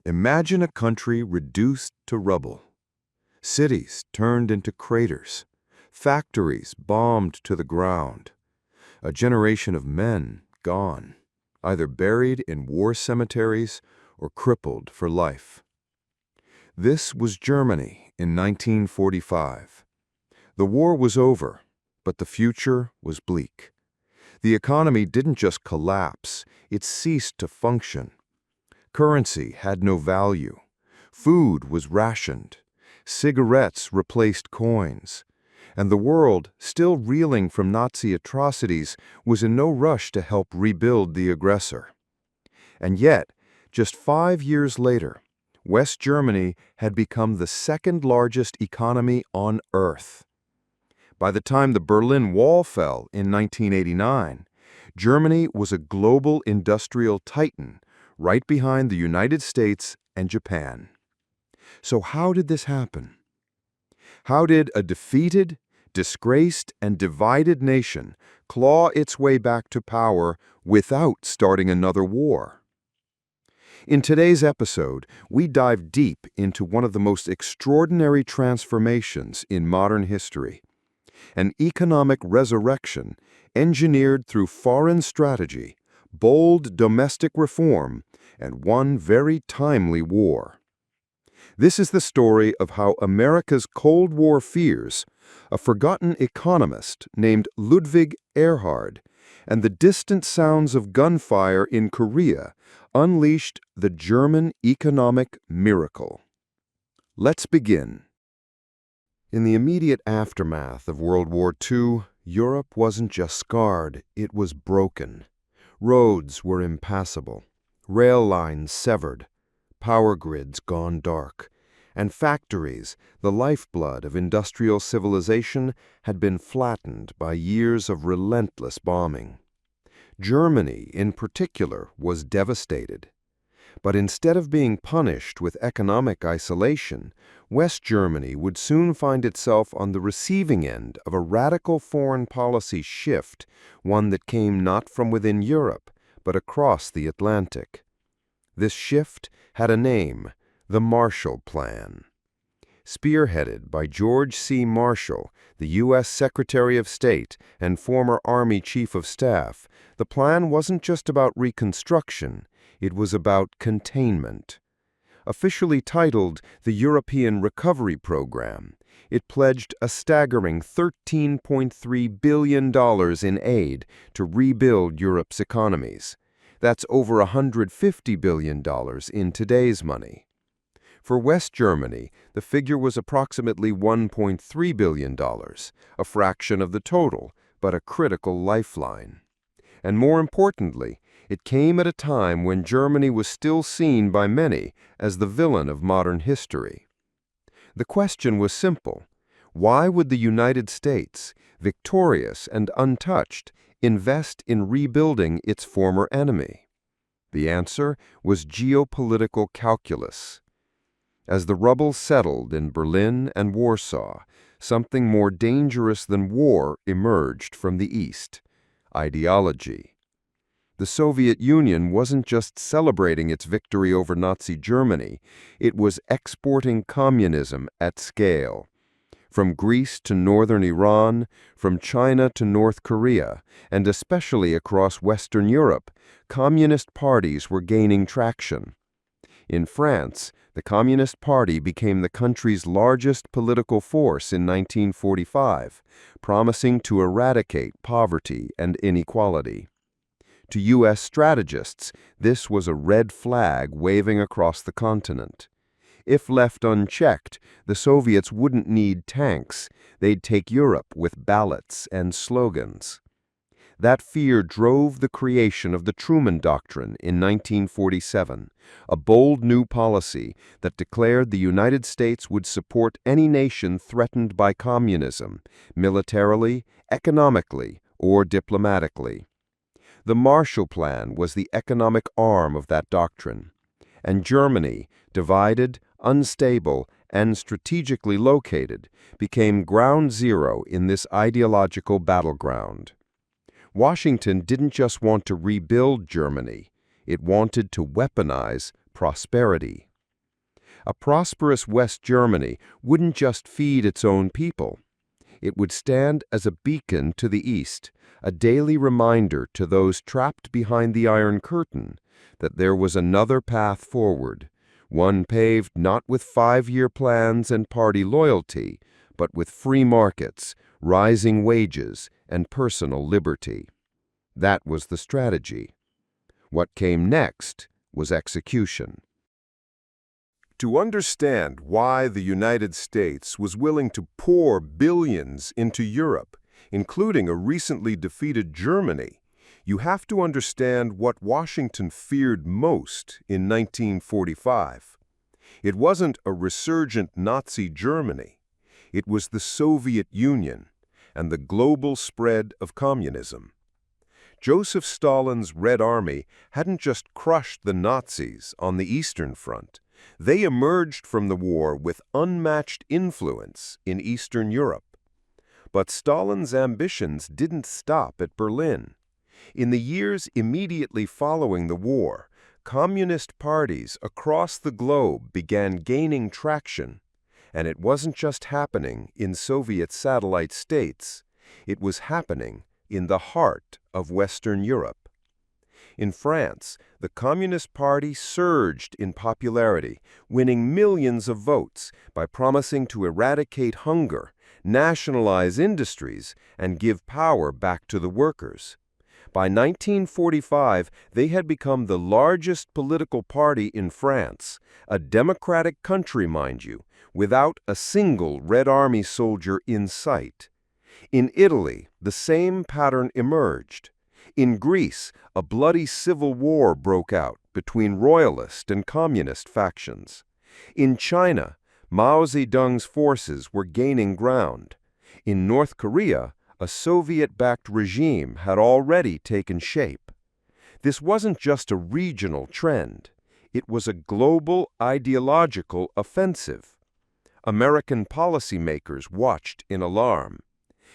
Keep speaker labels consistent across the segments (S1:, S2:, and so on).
S1: Imagine a country reduced to rubble, cities turned into craters, factories bombed to the ground, a generation of men gone, either buried in war cemeteries or crippled for life. This was Germany in 1945. The war was over, but the future was bleak. The economy didn't just collapse, it ceased to function. Currency had no value. Food was rationed. Cigarettes replaced coins. And the world, still reeling from Nazi atrocities, was in no rush to help rebuild the aggressor. And yet, just 5 years later, West Germany had become the second largest economy on Earth. By the time the Berlin Wall fell in 1989, Germany was a global industrial titan, right behind the United States and Japan. So how did this happen? How did a defeated, disgraced, and divided nation claw its way back to power without starting another war? In today's episode, we dive deep into one of the most extraordinary transformations in modern history, an economic resurrection engineered through foreign strategy, bold domestic reform, and one very timely war. This is the story of how America's Cold War fears, a forgotten economist named Ludwig Erhard, and the distant sounds of gunfire in Korea unleashed the German economic miracle. Let's begin. In the immediate aftermath of World War II, Europe wasn't just scarred, it was broken. Roads were impassable, rail lines severed, power grids gone dark, and factories, the lifeblood of industrial civilization, had been flattened by years of relentless bombing. Germany, in particular, was devastated. But instead of being punished with economic isolation, West Germany would soon find itself on the receiving end of a radical foreign policy shift, one that came not from within Europe, but across the Atlantic. This shift had a name: the Marshall Plan. Spearheaded by George C. Marshall, the U.S. Secretary of State and former Army Chief of Staff, the plan wasn't just about reconstruction, it was about containment. Officially titled the European Recovery Program, it pledged a staggering $13.3 billion in aid to rebuild Europe's economies. That's over $150 billion in today's money. For West Germany, the figure was approximately $1.3 billion, a fraction of the total, but a critical lifeline. And more importantly, it came at a time when Germany was still seen by many as the villain of modern history. The question was simple: why would the United States, victorious and untouched, invest in rebuilding its former enemy? The answer was geopolitical calculus. As the rubble settled in Berlin and Warsaw, something more dangerous than war emerged from the East: ideology. The Soviet Union wasn't just celebrating its victory over Nazi Germany, it was exporting communism at scale. From Greece to northern Iran, from China to North Korea, and especially across Western Europe, communist parties were gaining traction. In France, the Communist Party became the country's largest political force in 1945, promising to eradicate poverty and inequality. To U.S. strategists, this was a red flag waving across the continent. If left unchecked, the Soviets wouldn't need tanks, they'd take Europe with ballots and slogans. That fear drove the creation of the Truman Doctrine in 1947, a bold new policy that declared the United States would support any nation threatened by communism, militarily, economically, or diplomatically. The Marshall Plan was the economic arm of that doctrine, and Germany, divided, unstable, and strategically located, became ground zero in this ideological battleground. Washington didn't just want to rebuild Germany, it wanted to weaponize prosperity.
S2: A prosperous West Germany wouldn't just feed its own people. It would stand as a beacon to the East, a daily reminder to those trapped behind the Iron Curtain that there was another path forward, one paved not with 5-year plans and party loyalty, but with free markets, rising wages, and personal liberty. That was the strategy. What came next was execution.
S3: To understand why the United States was willing to pour billions into Europe, including a recently defeated Germany, you have to understand what Washington feared most in 1945. It wasn't a resurgent Nazi Germany. It was the Soviet Union and the global spread of communism. Joseph Stalin's Red Army hadn't just crushed the Nazis on the Eastern Front. They emerged from the war with unmatched influence in Eastern Europe. But Stalin's ambitions didn't stop at Berlin. In the years immediately following the war, communist parties across the globe began gaining traction. And it wasn't just happening in Soviet satellite states. It was happening in the heart of Western Europe. In France, the Communist Party surged in popularity, winning millions of votes by promising to eradicate hunger, nationalize industries, and give power back to the workers. By 1945, they had become the largest political party in France, a democratic country, mind you, without a single Red Army soldier in sight. In Italy, the same pattern emerged. In Greece, a bloody civil war broke out between royalist and communist factions. In China, Mao Zedong's forces were gaining ground. In North Korea, a Soviet-backed regime had already taken shape. This wasn't just a regional trend. It was a global ideological offensive. American policymakers watched in alarm.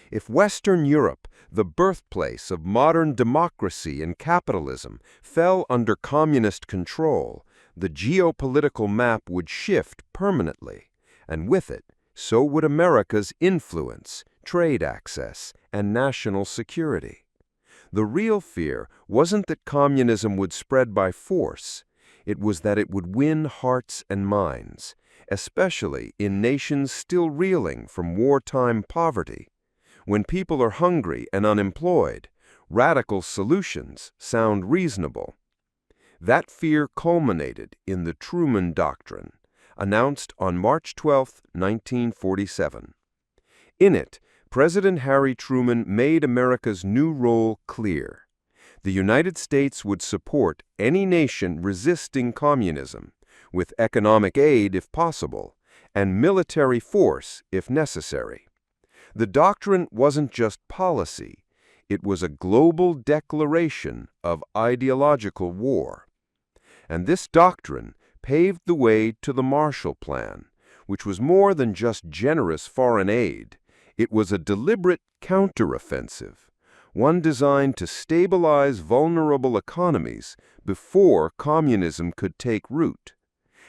S3: If Western Europe, the birthplace of modern democracy and capitalism, fell under communist control, the geopolitical map would shift permanently, and with it, so would America's influence, trade access, and national security. The real fear wasn't that communism would spread by force. It was that it would win hearts and minds, especially in nations still reeling from wartime poverty. When people are hungry and unemployed, radical solutions sound reasonable. That fear culminated in the Truman Doctrine, announced on March 12, 1947. In it, President Harry Truman made America's new role clear. The United States would support any nation resisting communism, with economic aid if possible, and military force if necessary. The doctrine wasn't just policy, it was a global declaration of ideological war. And this doctrine paved the way to the Marshall Plan, which was more than just generous foreign aid. It was a deliberate counteroffensive, one designed to stabilize vulnerable economies before communism could take root.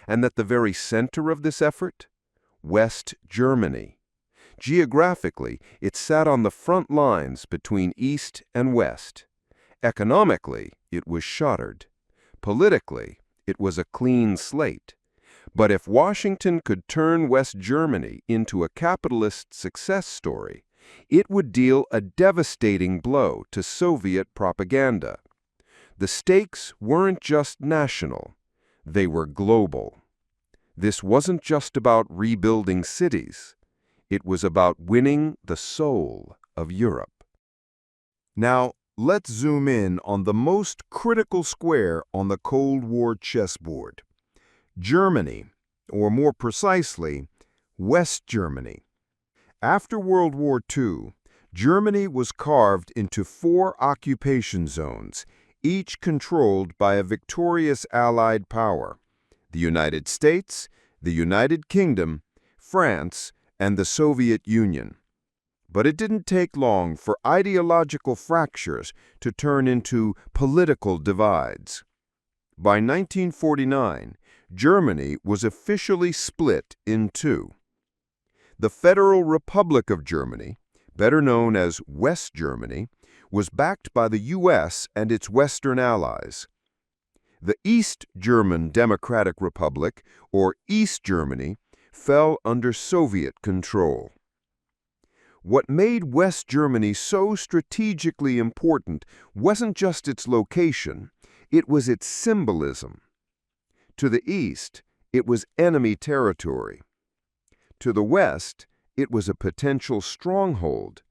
S3: And at the very center of this effort? West Germany. Geographically, it sat on the front lines between East and West. Economically, it was shuttered. Politically, it was a clean slate. But if Washington could turn West Germany into a capitalist success story, it would deal a devastating blow to Soviet propaganda. The stakes weren't just national, they were global. This wasn't just about rebuilding cities. It was about winning the soul of Europe.
S1: Now, let's zoom in on the most critical square on the Cold War chessboard. Germany, or more precisely, West Germany. After World War II, Germany was carved into 4 occupation zones, each controlled by a victorious Allied power: the United States, the United Kingdom, France, and the Soviet Union. But it didn't take long for ideological fractures to turn into political divides. By 1949,
S3: Germany was officially split in two. The Federal Republic of Germany, better known as West Germany, was backed by the U.S. and its Western allies. The East German Democratic Republic, or East Germany, fell under Soviet control. What made West Germany so strategically important wasn't just its location, it was its symbolism. To the east, it was enemy territory. To the west, it was a potential stronghold.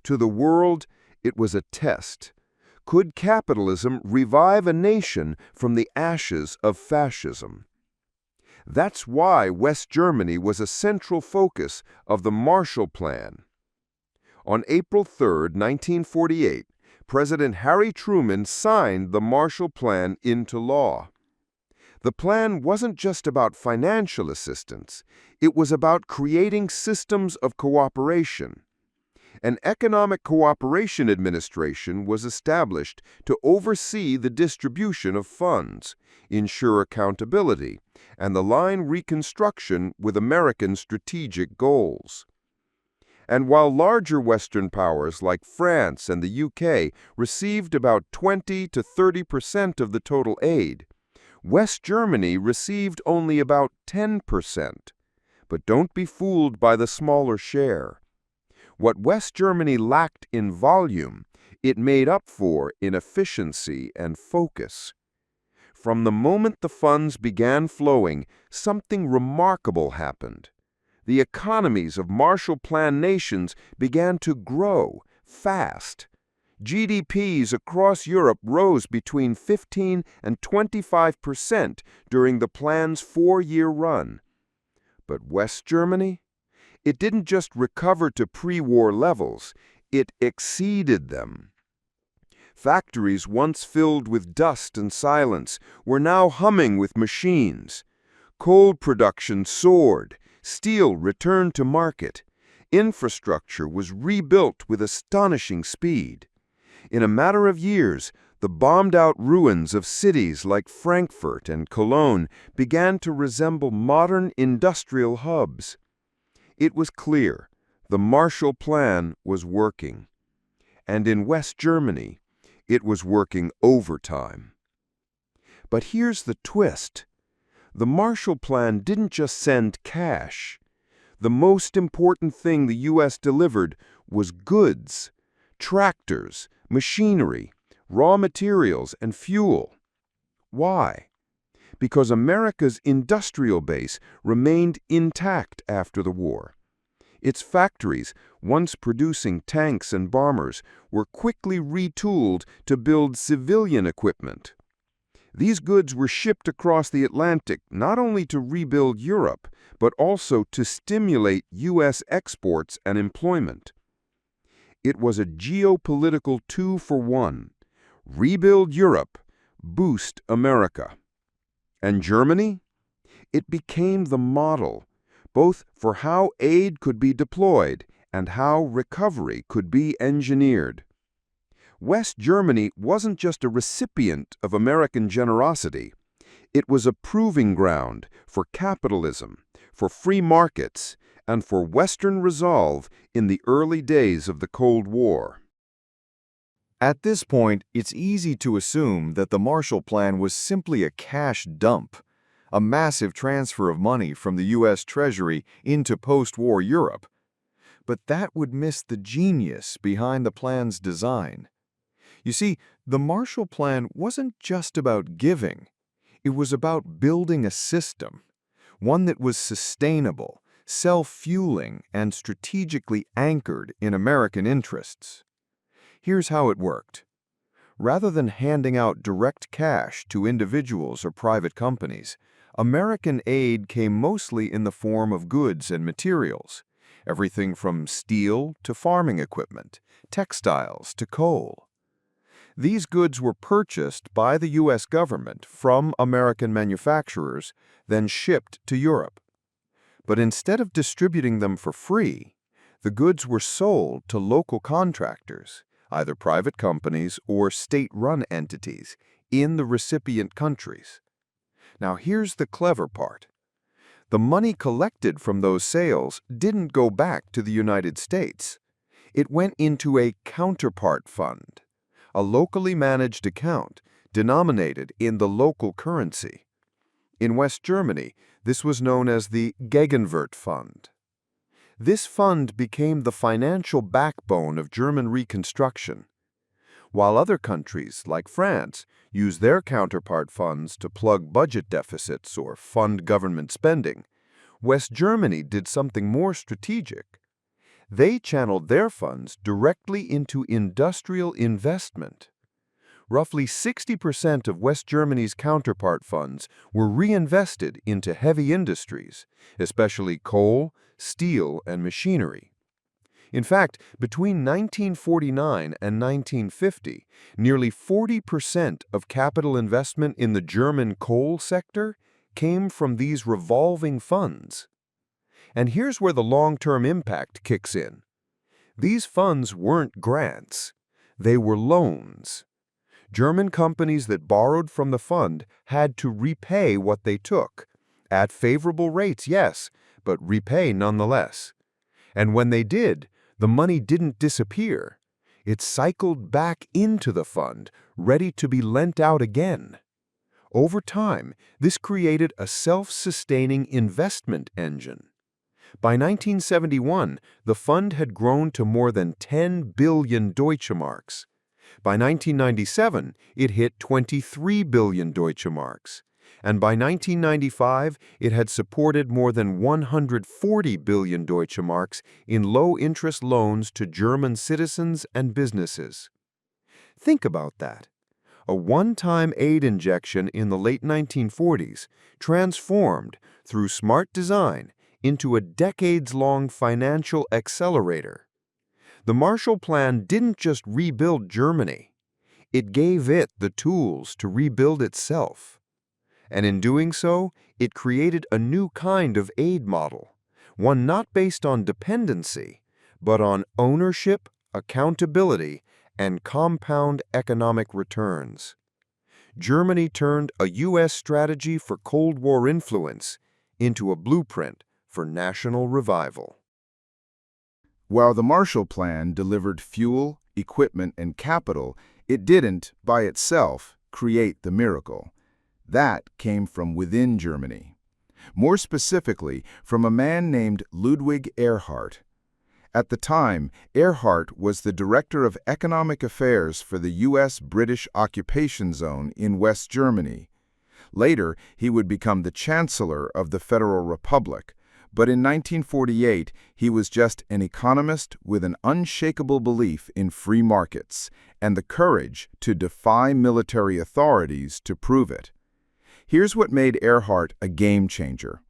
S3: To the world, it was a test. Could capitalism revive a nation from the ashes of fascism? That's why West Germany was a central focus of the Marshall Plan. On April 3, 1948, President Harry Truman signed the Marshall Plan into law. The plan wasn't just about financial assistance, it was about creating systems of cooperation. An Economic Cooperation Administration was established to oversee the distribution of funds, ensure accountability, and align reconstruction with American strategic goals. And while larger Western powers like France and the UK received about 20 to 30% of the total aid, West Germany received only about 10%. But don't be fooled by the smaller share. What West Germany lacked in volume, it made up for in efficiency and focus. From the moment the funds began flowing, something remarkable happened. The economies of Marshall Plan nations began to grow fast. GDPs across Europe rose between 15 and 25% during the plan's 4-year run. But West Germany? It didn't just recover to pre-war levels, it exceeded them. Factories once filled with dust and silence were now humming with machines. Coal production soared, steel returned to market. Infrastructure was rebuilt with astonishing speed. In a matter of years, the bombed-out ruins of cities like Frankfurt and Cologne began to resemble modern industrial hubs. It was clear the Marshall Plan was working. And in West Germany, it was working overtime. But here's the twist. The Marshall Plan didn't just send cash. The most important thing the U.S. delivered was goods, tractors, machinery, raw materials, and fuel. Why? Because America's industrial base remained intact after the war. Its factories, once producing tanks and bombers, were quickly retooled to build civilian equipment. These goods were shipped across the Atlantic not only to rebuild Europe, but also to stimulate U.S. exports and employment. It was a geopolitical 2-for-1. Rebuild Europe, boost America. And Germany? It became the model, both for how aid could be deployed and how recovery could be engineered. West Germany wasn't just a recipient of American generosity. It was a proving ground for capitalism, for free markets, and for Western resolve in the early days of the Cold War.
S1: At this point, it's easy to assume that the Marshall Plan was simply a cash dump, a massive transfer of money from the U.S. Treasury into post-war Europe. But that would miss the genius behind the plan's design. You see, the Marshall Plan wasn't just about giving. It was about building a system, one that was sustainable, self-fueling, and strategically anchored in American interests. Here's how it worked. Rather than handing out direct cash to individuals or private companies, American aid came mostly in the form of goods and materials, everything from steel to farming equipment, textiles to coal. These goods were purchased by the U.S. government from American manufacturers, then shipped to Europe. But instead of distributing them for free, the goods were sold to local contractors, either private companies or state-run entities, in the recipient countries.
S2: Now here's the clever part. The money collected from those sales didn't go back to the United States. It went into a counterpart fund, a locally managed account denominated in the local currency. In West Germany, this was known as the Gegenwart Fund. This fund became the financial backbone of German Reconstruction. While other countries, like France, use their counterpart funds to plug budget deficits or fund government spending, West Germany did something more strategic. They channeled their funds directly into industrial investment. Roughly 60% of West Germany's counterpart funds were reinvested into heavy industries, especially coal, steel, and machinery. In fact, between 1949 and 1950, nearly 40% of capital investment in the German coal sector came from these revolving funds. And here's where the long-term impact kicks in. These funds weren't grants. They were loans. German companies that borrowed from the fund had to repay what they took. At favorable rates, yes, but repay nonetheless. And when they did, the money didn't disappear. It cycled back into the fund, ready to be lent out again. Over time, this created a self-sustaining investment engine. By 1971, the fund had grown to more than 10 billion Deutschmarks. By 1997, it hit 23 billion Deutschmarks. And by 1995, it had supported more than 140 billion Deutschmarks in low-interest loans to German citizens and businesses. Think about that. A one-time aid injection in the late 1940s transformed, through smart design, into a decades-long financial accelerator. The Marshall Plan didn't just rebuild Germany. It gave it the tools to rebuild itself. And in doing so, it created a new kind of aid model, one not based on dependency, but on ownership, accountability, and compound economic returns. Germany turned a U.S. strategy for Cold War influence into a blueprint for national revival.
S4: While the Marshall Plan delivered fuel, equipment, and capital, it didn't, by itself, create the miracle. That came from within Germany. More specifically, from a man named Ludwig Erhard. At the time, Erhard was the Director of Economic Affairs for the U.S.-British occupation zone in West Germany. Later, he would become the Chancellor of the Federal Republic, but in 1948, he was just an economist with an unshakable belief in free markets and the courage to defy military authorities to prove it. Here's what made Erhard a game-changer.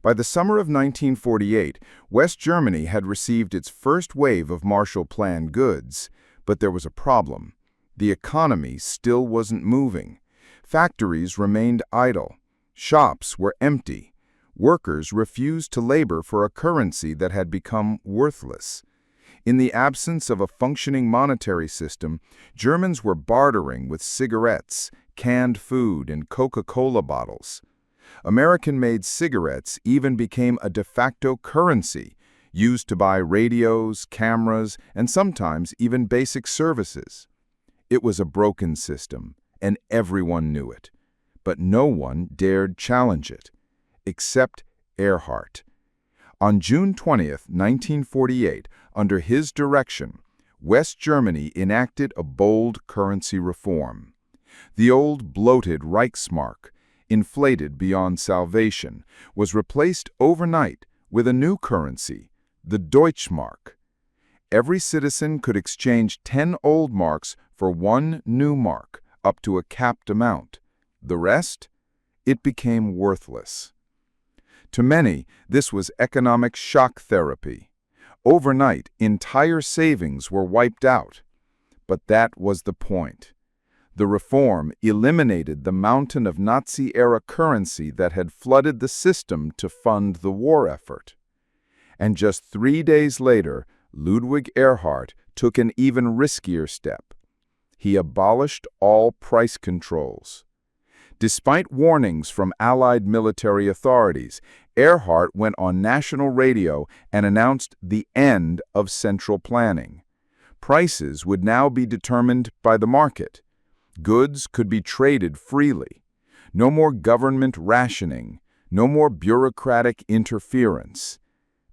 S4: By the summer of 1948, West Germany had received its first wave of Marshall Plan goods, but there was a problem. The economy still wasn't moving. Factories remained idle. Shops were empty. Workers refused to labor for a currency that had become worthless. In the absence of a functioning monetary system, Germans were bartering with cigarettes, canned food, and Coca-Cola bottles. American-made cigarettes even became a de facto currency, used to buy radios, cameras, and sometimes even basic services. It was a broken system, and everyone knew it. But no one dared challenge it, except Erhard. On June 20, 1948, under his direction, West Germany enacted a bold currency reform. The old bloated Reichsmark, inflated beyond salvation, was replaced overnight with a new currency, the Deutschmark. Every citizen could exchange 10 old marks for 1 new mark, up to a capped amount. The rest? It became worthless. To many, this was economic shock therapy. Overnight, entire savings were wiped out. But that was the point. The reform eliminated the mountain of Nazi-era currency that had flooded the system to fund the war effort. And just 3 days later, Ludwig Erhard took an even riskier step. He abolished all price controls. Despite warnings from Allied military authorities, Erhard went on national radio and announced the end of central planning. Prices would now be determined by the market. Goods could be traded freely. No more government rationing, no more bureaucratic interference.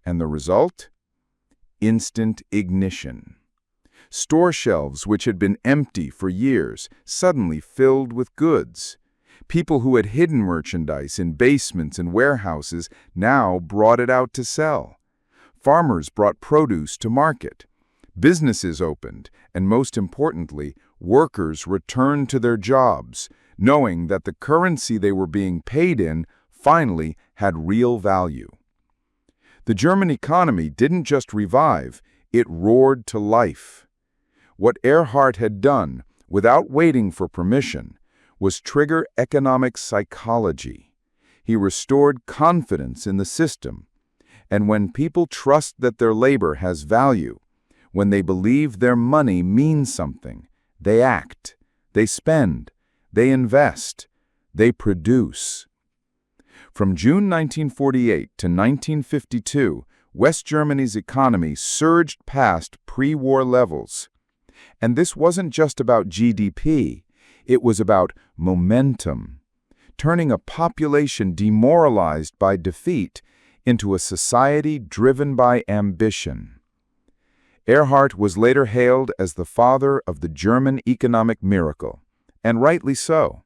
S4: And the result? Instant ignition. Store shelves, which had been empty for years, suddenly filled with goods. People who had hidden merchandise in basements and warehouses now brought it out to sell. Farmers brought produce to market. Businesses opened, and most importantly, workers returned to their jobs, knowing that the currency they were being paid in finally had real value. The German economy didn't just revive, it roared to life. What Erhard had done, without waiting for permission, was trigger economic psychology. He restored confidence in the system. And when people trust that their labor has value, when they believe their money means something, they act, they spend, they invest, they produce. From June 1948 to 1952, West Germany's economy surged past pre-war levels. And this wasn't just about GDP, it was about momentum, turning a population demoralized by defeat into a society driven by ambition. Erhard was later hailed as the father of the German economic miracle, and rightly so,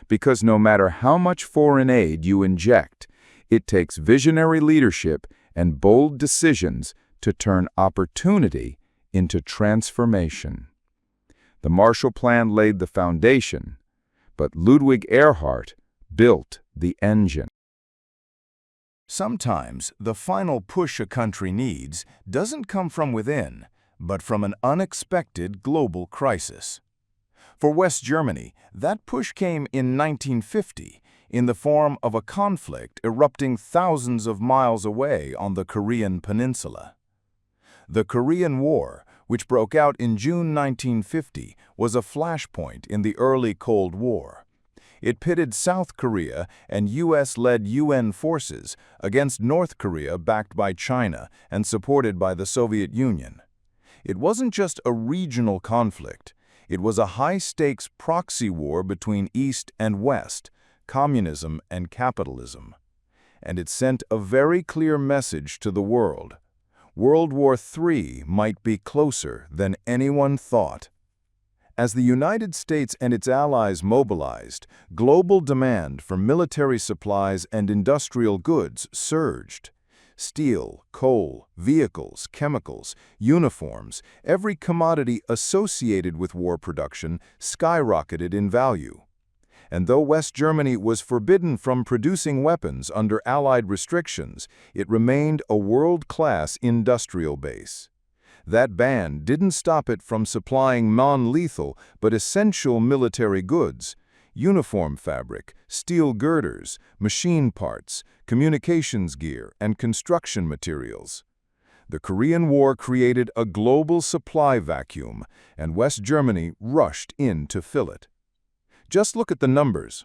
S4: because no matter how much foreign aid you inject, it takes visionary leadership and bold decisions to turn opportunity into transformation. The Marshall Plan laid the foundation, but Ludwig Erhard built the engine.
S5: Sometimes the final push a country needs doesn't come from within, but from an unexpected global crisis. For West Germany, that push came in 1950 in the form of a conflict erupting thousands of miles away on the Korean peninsula. The Korean War, which broke out in June 1950, was a flashpoint in the early Cold War. It pitted South Korea and U.S.-led UN forces against North Korea backed by China and supported by the Soviet Union. It wasn't just a regional conflict. It was a high-stakes proxy war between East and West, communism and capitalism. And it sent a very clear message to the world. World War III might be closer than anyone thought. As the United States and its allies mobilized, global demand for military supplies and industrial goods surged. Steel, coal, vehicles, chemicals, uniforms, every commodity associated with war production skyrocketed in value. And though West Germany was forbidden from producing weapons under Allied restrictions, it remained a world-class industrial base. That ban didn't stop it from supplying non-lethal but essential military goods: uniform fabric, steel girders, machine parts, communications gear, and construction materials. The Korean War created a global supply vacuum, and West Germany rushed in to fill it. Just look at the numbers.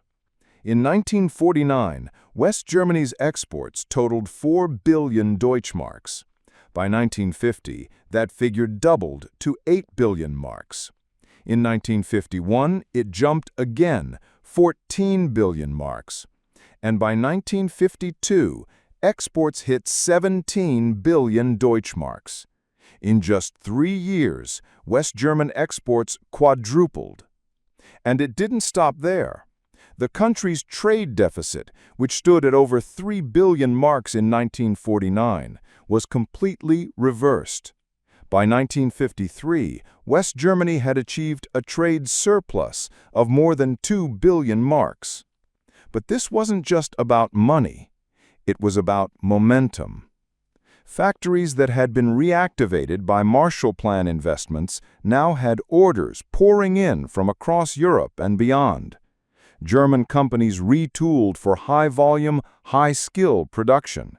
S5: In 1949, West Germany's exports totaled 4 billion Deutschmarks. By 1950, that figure doubled to 8 billion marks. In 1951, it jumped again, 14 billion marks. And by 1952, exports hit 17 billion Deutschmarks. In just 3 years, West German exports quadrupled. And it didn't stop there. The country's trade deficit, which stood at over 3 billion marks in 1949, was completely reversed. By 1953, West Germany had achieved a trade surplus of more than 2 billion marks. But this wasn't just about money. It was about momentum. Factories that had been reactivated by Marshall Plan investments now had orders pouring in from across Europe and beyond. German companies retooled for high-volume, high-skill production.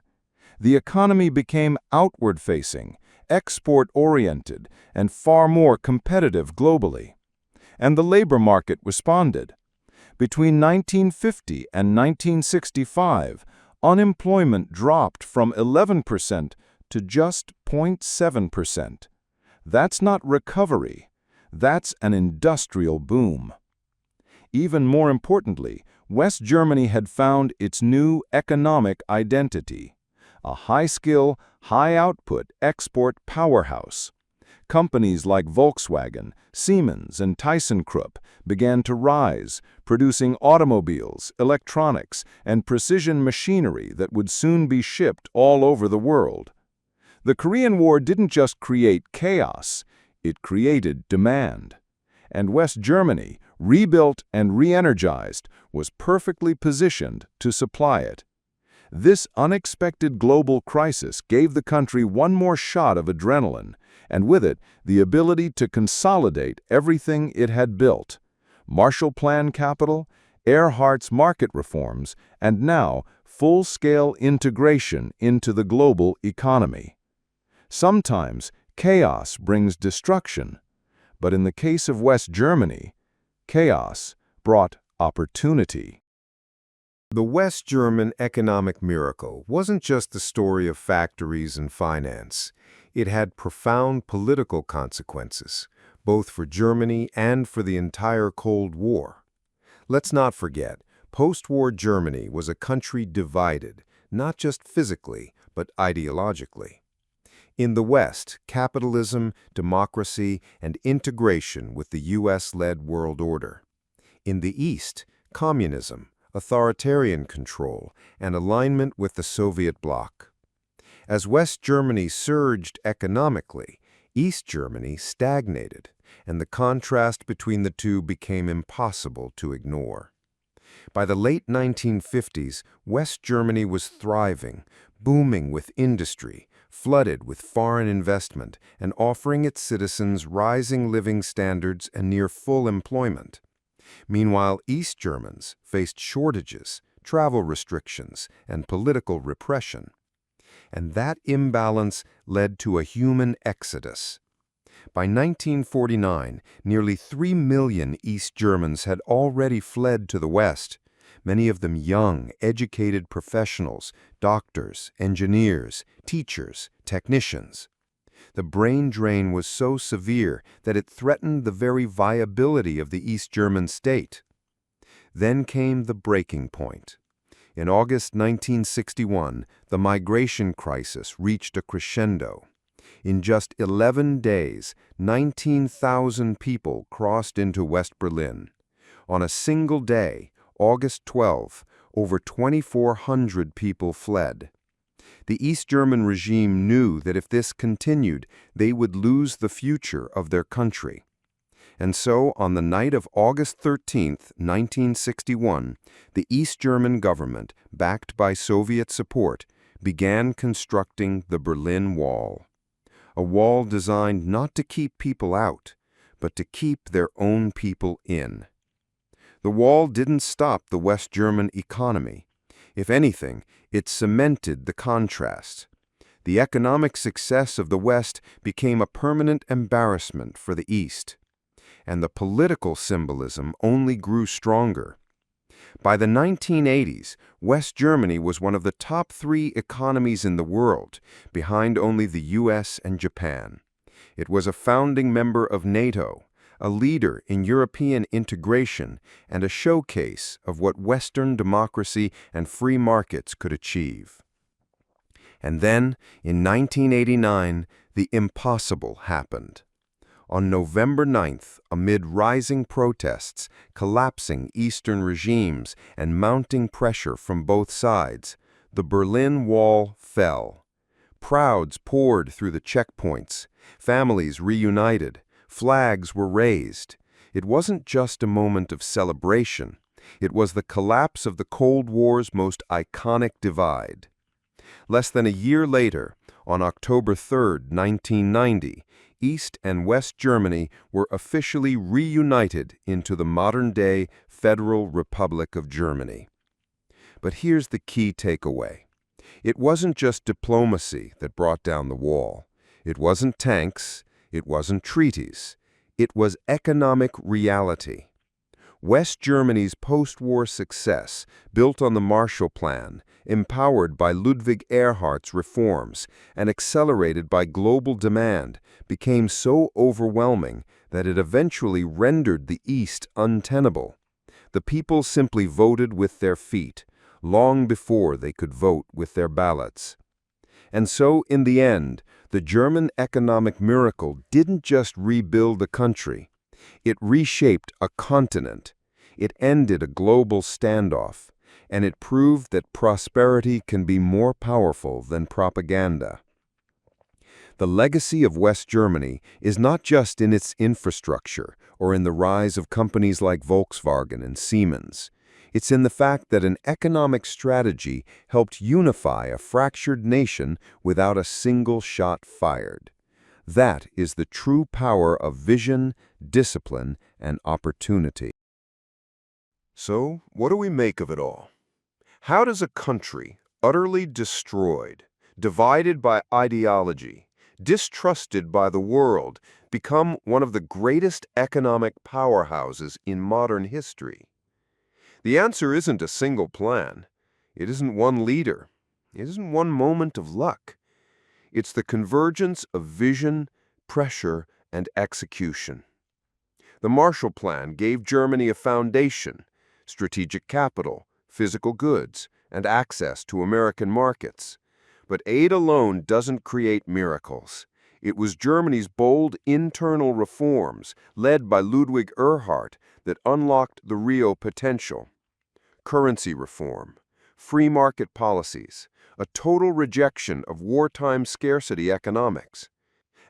S5: The economy became outward-facing, export-oriented, and far more competitive globally. And the labor market responded. Between 1950 and 1965, unemployment dropped from 11% to just 0.7%. That's not recovery. That's an industrial boom. Even more importantly, West Germany had found its new economic identity, a high-skill, high-output export powerhouse. Companies like Volkswagen, Siemens, and ThyssenKrupp began to rise, producing automobiles, electronics, and precision machinery that would soon be shipped all over the world. The Korean War didn't just create chaos, it created demand. And West Germany, rebuilt and re-energized, was perfectly positioned to supply it. This unexpected global crisis gave the country one more shot of adrenaline, and with it, the ability to consolidate everything it had built: Marshall Plan capital, Erhard's market reforms, and now full-scale integration into the global economy. Sometimes chaos brings destruction, but in the case of West Germany, chaos brought opportunity.
S3: The West German economic miracle wasn't just the story of factories and finance. It had profound political consequences, both for Germany and for the entire Cold War. Let's not forget, post-war Germany was a country divided, not just physically, but ideologically. In the West, capitalism, democracy, and integration with the US-led world order. In the East, communism, authoritarian control, and alignment with the Soviet bloc. As West Germany surged economically, East Germany stagnated, and the contrast between the two became impossible to ignore. By the late 1950s, West Germany was thriving, booming with industry, flooded with foreign investment, and offering its citizens rising living standards and near full employment. Meanwhile, East Germans faced shortages, travel restrictions, and political repression. And that imbalance led to a human exodus. By 1949, nearly 3 million East Germans had already fled to the West, many of them young, educated professionals, doctors, engineers, teachers, technicians. The brain drain was so severe that it threatened the very viability of the East German state. Then came the breaking point. In August 1961, the migration crisis reached a crescendo. In just 11 days, 19,000 people crossed into West Berlin. On a single day, August 12, over 2,400 people fled. The East German regime knew that if this continued, they would lose the future of their country. And so, on the night of August 13, 1961, the East German government, backed by Soviet support, began constructing the Berlin Wall. A wall designed not to keep people out, but to keep their own people in. The wall didn't stop the West German economy. If anything, it cemented the contrast. The economic success of the West became a permanent embarrassment for the East. And the political symbolism only grew stronger. By the 1980s, West Germany was one of the top 3 economies in the world, behind only the US and Japan. It was a founding member of NATO, a leader in European integration, and a showcase of what Western democracy and free markets could achieve. And then, in 1989, the impossible happened. On November 9th, amid rising protests, collapsing Eastern regimes, and mounting pressure from both sides, the Berlin Wall fell. Crowds poured through the checkpoints, families reunited, flags were raised. It wasn't just a moment of celebration. It was the collapse of the Cold War's most iconic divide. Less than a year later, on October 3, 1990, East and West Germany were officially reunited into the modern-day Federal Republic of Germany. But here's the key takeaway. It wasn't just diplomacy that brought down the wall. It wasn't tanks. It wasn't treaties. It was economic reality.
S2: West Germany's post-war success, built on the Marshall Plan, empowered by Ludwig Erhard's reforms, and accelerated by global demand, became so overwhelming that it eventually rendered the East untenable. The people simply voted with their feet, long before they could vote with their ballots. And so, in the end, the German economic miracle didn't just rebuild a country. It reshaped a continent. It ended a global standoff. And it proved that prosperity can be more powerful than propaganda. The legacy of West Germany is not just in its infrastructure or in the rise of companies like Volkswagen and Siemens. It's in the fact that an economic strategy helped unify a fractured nation without a single shot fired. That is the true power of vision, discipline, and opportunity.
S3: So, what do we make of it all? How does a country, utterly destroyed, divided by ideology, distrusted by the world, become one of the greatest economic powerhouses in modern history? The answer isn't a single plan. It isn't one leader. It isn't one moment of luck. It's the convergence of vision, pressure, and execution. The Marshall Plan gave Germany a foundation, strategic capital, physical goods, and access to American markets. But aid alone doesn't create miracles. It was Germany's bold internal reforms, led by Ludwig Erhard, that unlocked the real potential. Currency reform, free market policies, a total rejection of wartime scarcity economics.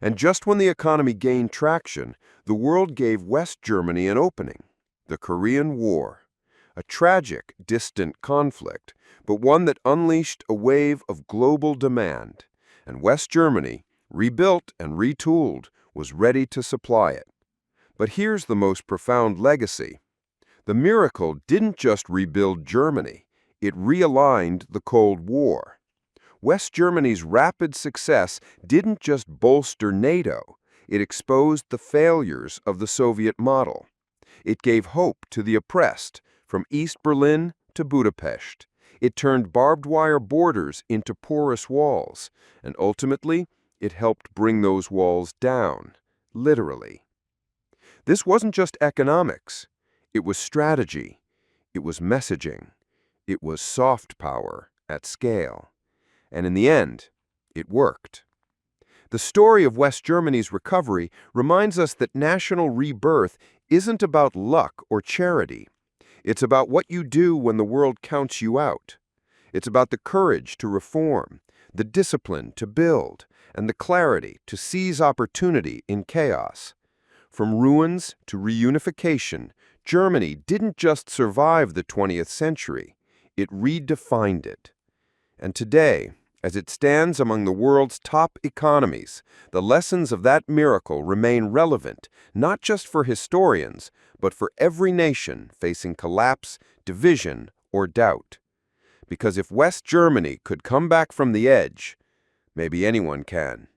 S3: And just when the economy gained traction, the world gave West Germany an opening, the Korean War. A tragic, distant conflict, but one that unleashed a wave of global demand. And West Germany, rebuilt and retooled, was ready to supply it. But here's the most profound legacy. The miracle didn't just rebuild Germany, it realigned the Cold War. West Germany's rapid success didn't just bolster NATO, it exposed the failures of the Soviet model. It gave hope to the oppressed, from East Berlin to Budapest. It turned barbed wire borders into porous walls, and ultimately, it helped bring those walls down, literally. This wasn't just economics. It was strategy. It was messaging. It was soft power at scale. And in the end, it worked. The story of West Germany's recovery reminds us that national rebirth isn't about luck or charity. It's about what you do when the world counts you out. It's about the courage to reform, the discipline to build, and the clarity to seize opportunity in chaos. From ruins to reunification, Germany didn't just survive the 20th century, it redefined it. And today, as it stands among the world's top economies, the lessons of that miracle remain relevant, not just for historians, but for every nation facing collapse, division, or doubt. Because if West Germany could come back from the edge, maybe anyone can.